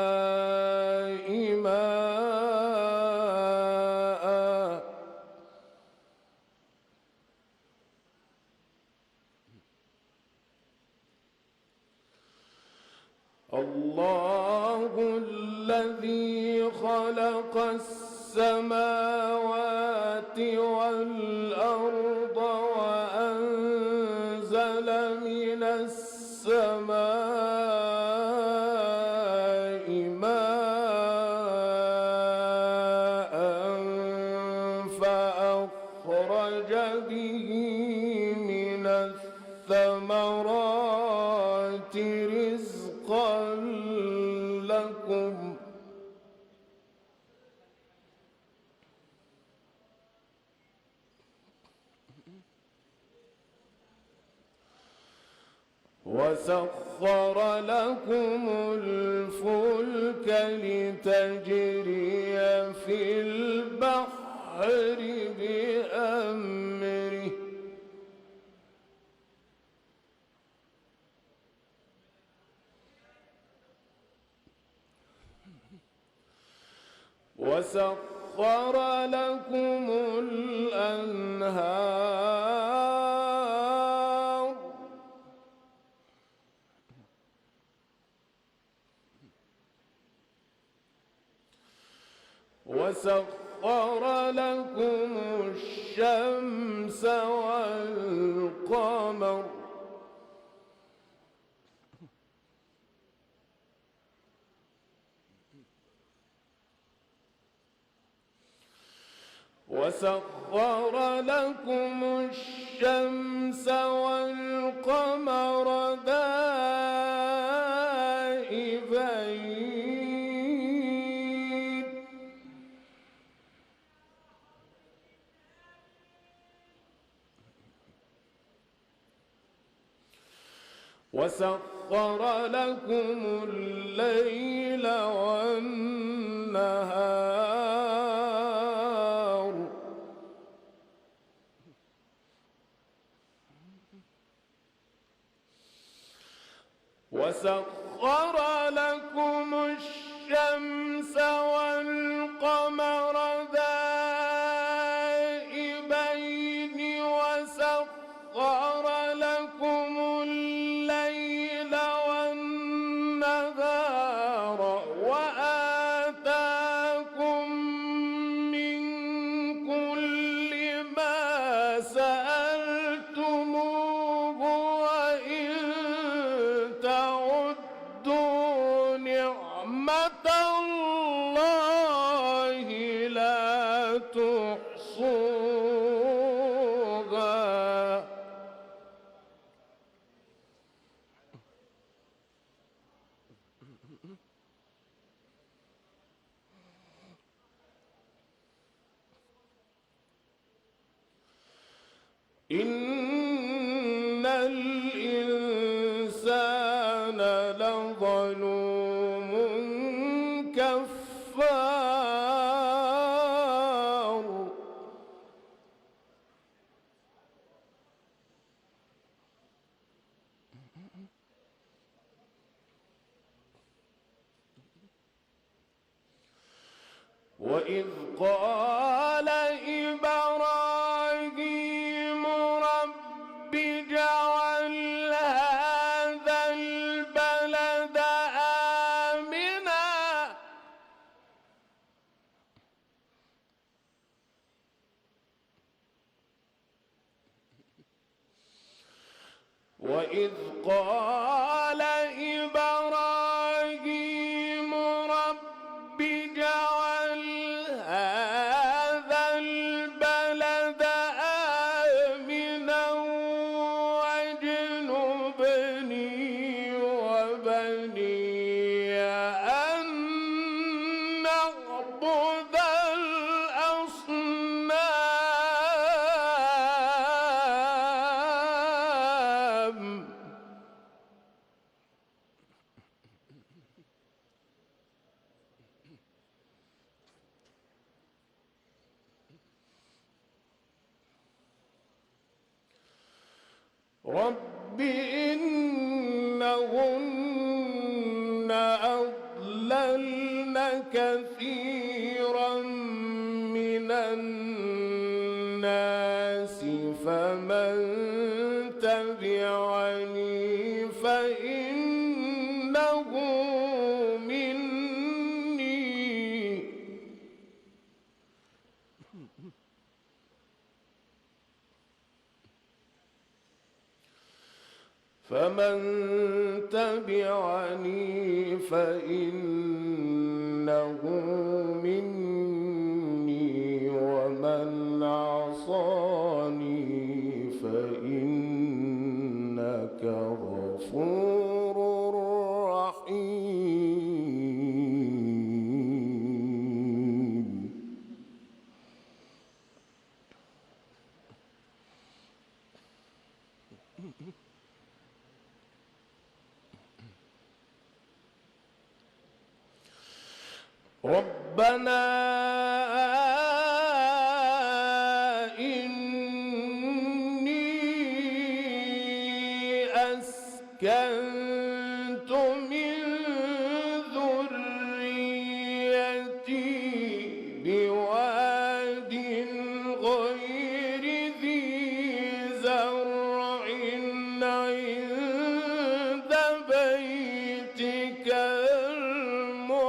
السماء ماء الله الذي خلق السماوات والأرض وأنزل من السماء ماء فأخرج به من الثمرات رزقا لكم وسخر لكم الفلك لتجري في البحر بأمره وسخر لكم الأنهار وسخر لكم الشمس والقمر وسخر لكم الشمس والقمر دائبين وسخر لكم الليل والنهار وسخر لكم الشمس والقمر دائبين وسخر لكم الليل والنهار وآتاكم من كل ما سألتموه وإن تعدوا نعمة الله لا تحصوها إن الإنسان لظلوم كفار وإذ قال إبراهيم رب اجعل هذا البلد آمنا وإذ قال إبراهيم رب اجعل هذا البلد آمنا واجنبني وبني أن نعبد الأصنام رب إنهن أضللن كثيرا من الناس فمن تبعني فإنه مني ومن عصاني فإنك غفور رحيم. ربنا إني أسكنت من ذريتي بواد غير ذي زرع عند بيتك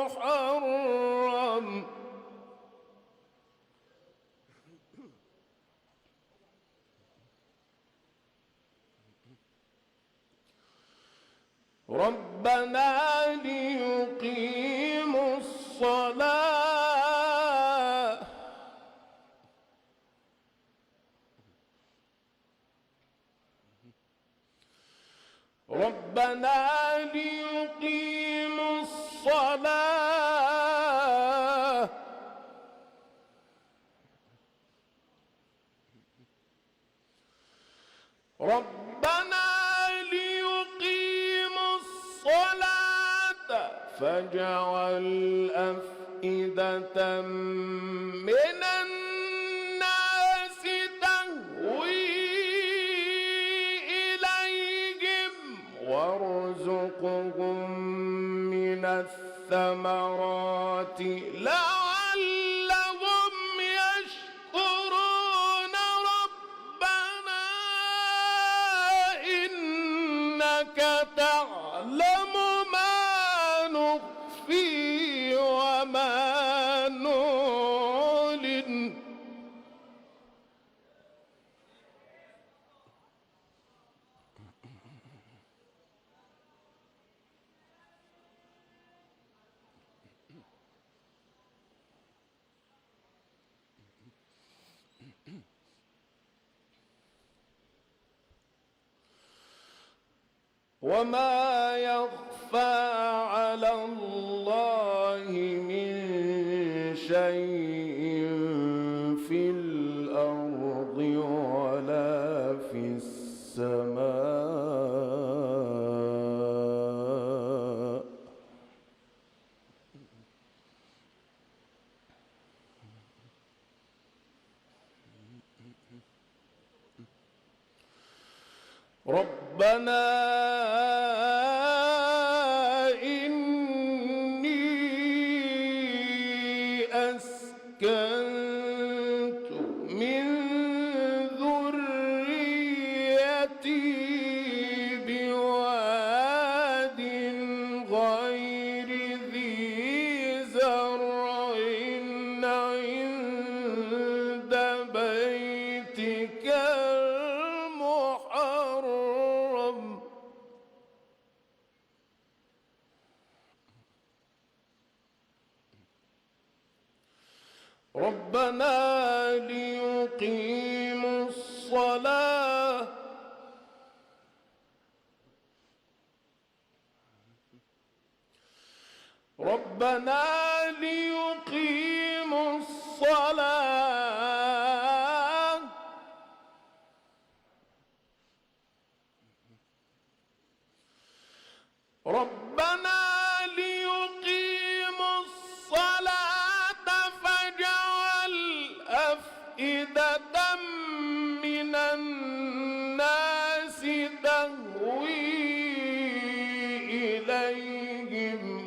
المحرم ربنا ليقيموا الصلاة فاجعل أفئدة من الناس تهوي إليهم وارزقهم من الثمرات لعلهم يشكرون ربنا إنك تعلم ما نخفي وما نعلن وما يخفى على الله من شيء في الأرض ولا في السماء ربنا إني أسكنت من ذريتي بواد غير ذي زرع عند بيتك المحرم ربنا ليقيموا الصلاة فاجعل أفئدة من الناس تهوي إليهم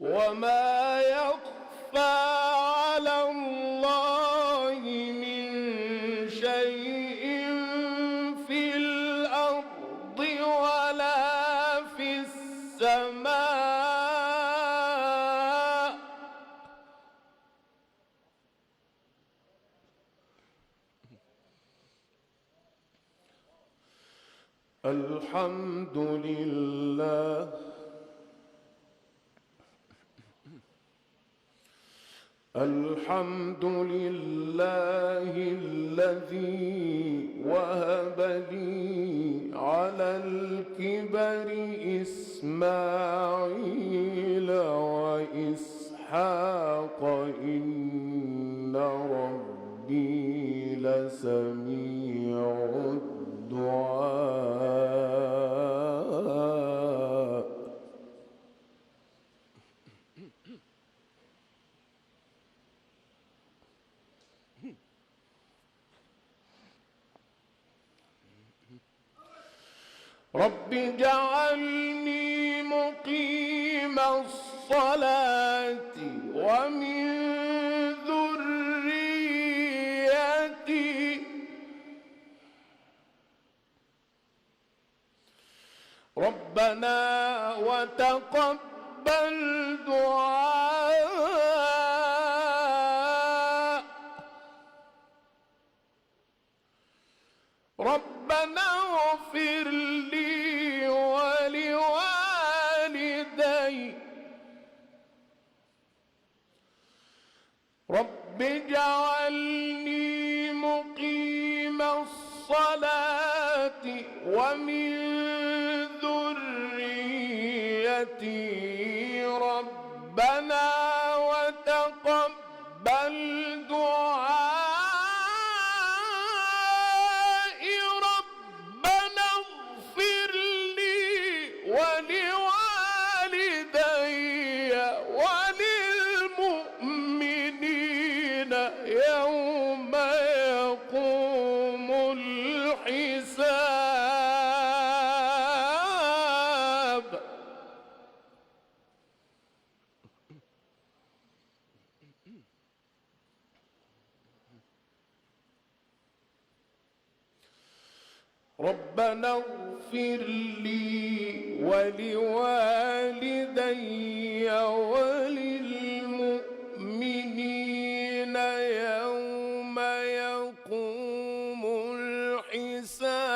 وما يخفى على الله من شيء في الأرض ولا في السماء. الحمد لله الحمد لله الذي وهب لي على الكبر إسماعيل وإسحاق إن ربي لسميع الدعاء. رب اجعلني مقيم الصلاة ومن ذريتي ربنا وتقبل دعاء. ربنا اغفر لي ولوالدي رب اجعلني مقيم الصلاة ومن ذريتي ربنا وتقبل دعاء. ربنا اغفر لي ولوالدي وللمؤمنين يوم يقوم الحساب. ربنا اغفر لي ولوالدي وللمؤمنين يوم يقوم الحساب.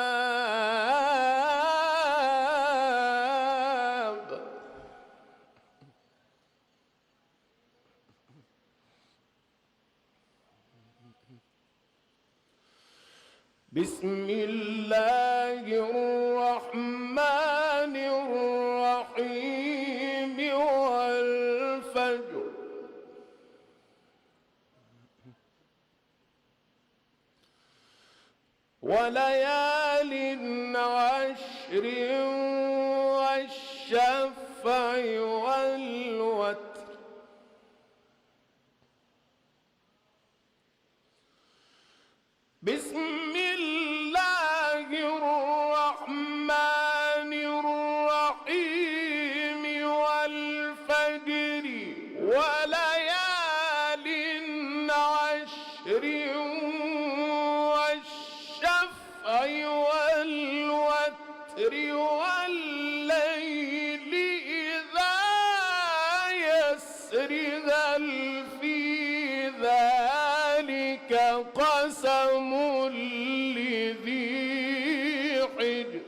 بسم الله الرحمن الرحيم والفجر وليال عشر والشفع والوتر بسم الله الرحمن الرحيم والفجر وليال عشر والشفع والوتر والليل إذا يسر هل في ذلك قسم لذي حجر.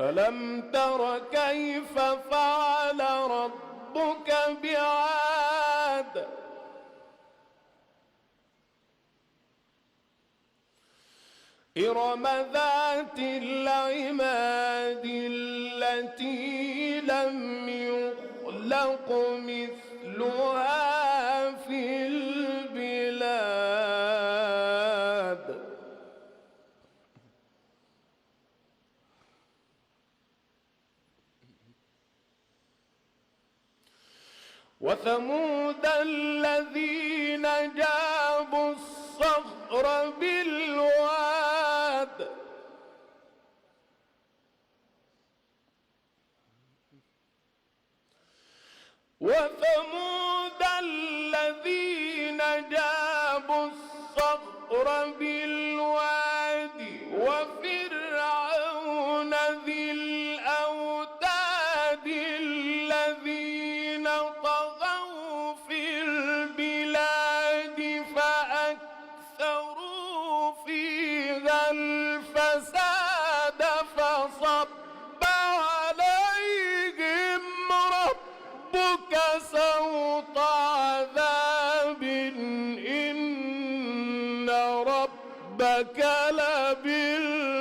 ألم تر كيف فعل ربك بعاد إرم ذات العماد التي لم يخلق مثلها في البلاد وثمود الذين جابوا الصخر بالواد وثمود الذين جابوا الصخر بالواد وفرعون ذي الأوتاد الذين طغوا في البلاد فأكثروا فيها الفساد فصب عليهم ربك سوط عذاب إن ربك لبالمرصاد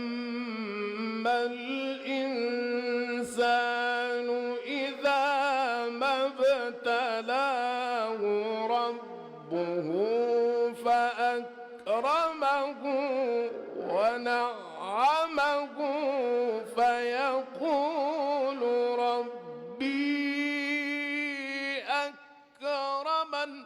فأما الإنسان إذا ما ابتلاه ربه فأكرمه ونعمه فيقول ربي أكرمن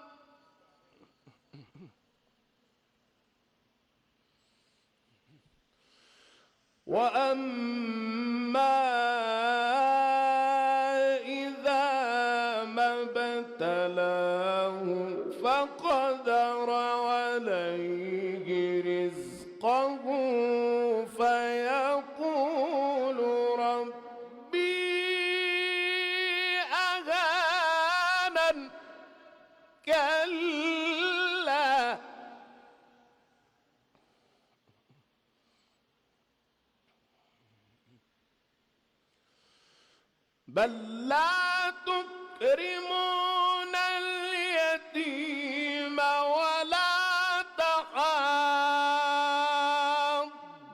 وأما إذا ما ابتلاه فقدر عليه رزقه فيقول ربي أهانن كلا بل لا تكرمون اليتيم ولا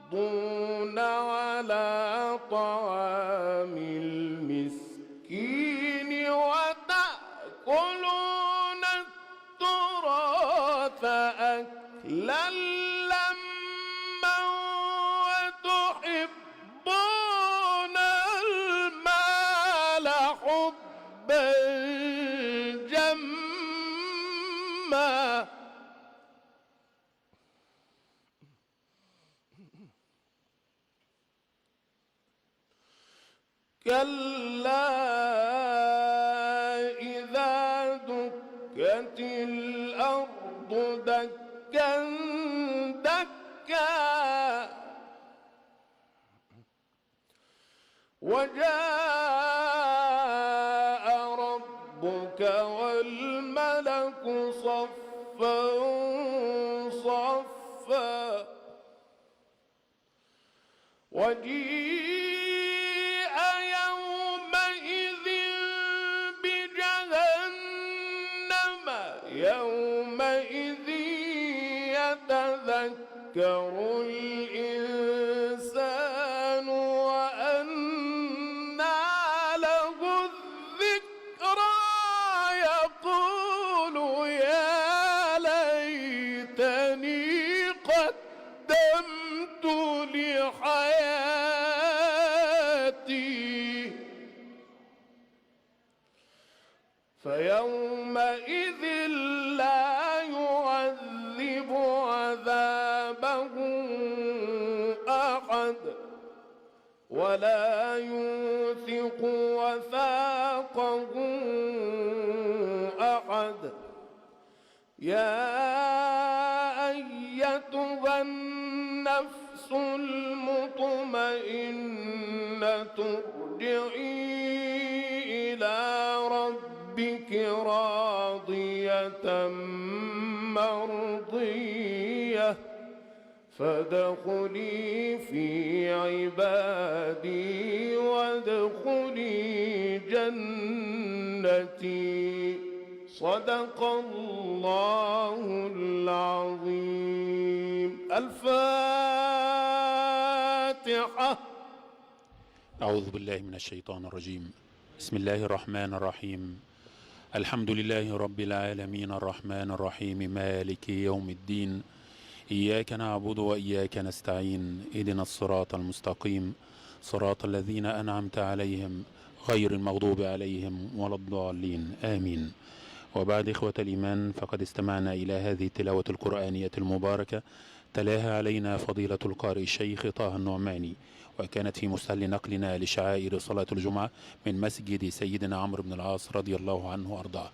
تحاضون على طعام المسكين وتأكلون التراث أكلا لما وتحبون المال حبا جما كلا إذا دكت الأرض دكا دكا وجاء ربك والملك صفا صفا وجيء يومئذ بجهنم يومئذ يتذكر الإنسان وأنى له الذكرى يقول يا ليتني قدمت لحياتي فيومئذ لا يعذب عذابه أحد ولا يوثق وثاقه أحد يا أيتها النفس المطمئنة ارجعي إلى ربك راضية مرضية فادخلي في عبادي وادخلي جنتي صدق الله العظيم. الفاتحة. أعوذ بالله من الشيطان الرجيم. بسم الله الرحمن الرحيم. الحمد لله رب العالمين الرحمن الرحيم مالك يوم الدين. إياك نعبد وإياك نستعين، اهدنا الصراط المستقيم، صراط الذين أنعمت عليهم غير المغضوب عليهم ولا الضالين، آمين. وبعد إخوة الإيمان، فقد استمعنا إلى هذه التلاوة القرآنية المباركة تلاها علينا فضيلة القارئ الشيخ طه النعماني، وكانت في مستهل نقلنا لشعائر صلاة الجمعة من مسجد سيدنا عمرو بن العاص رضي الله عنه وأرضاه.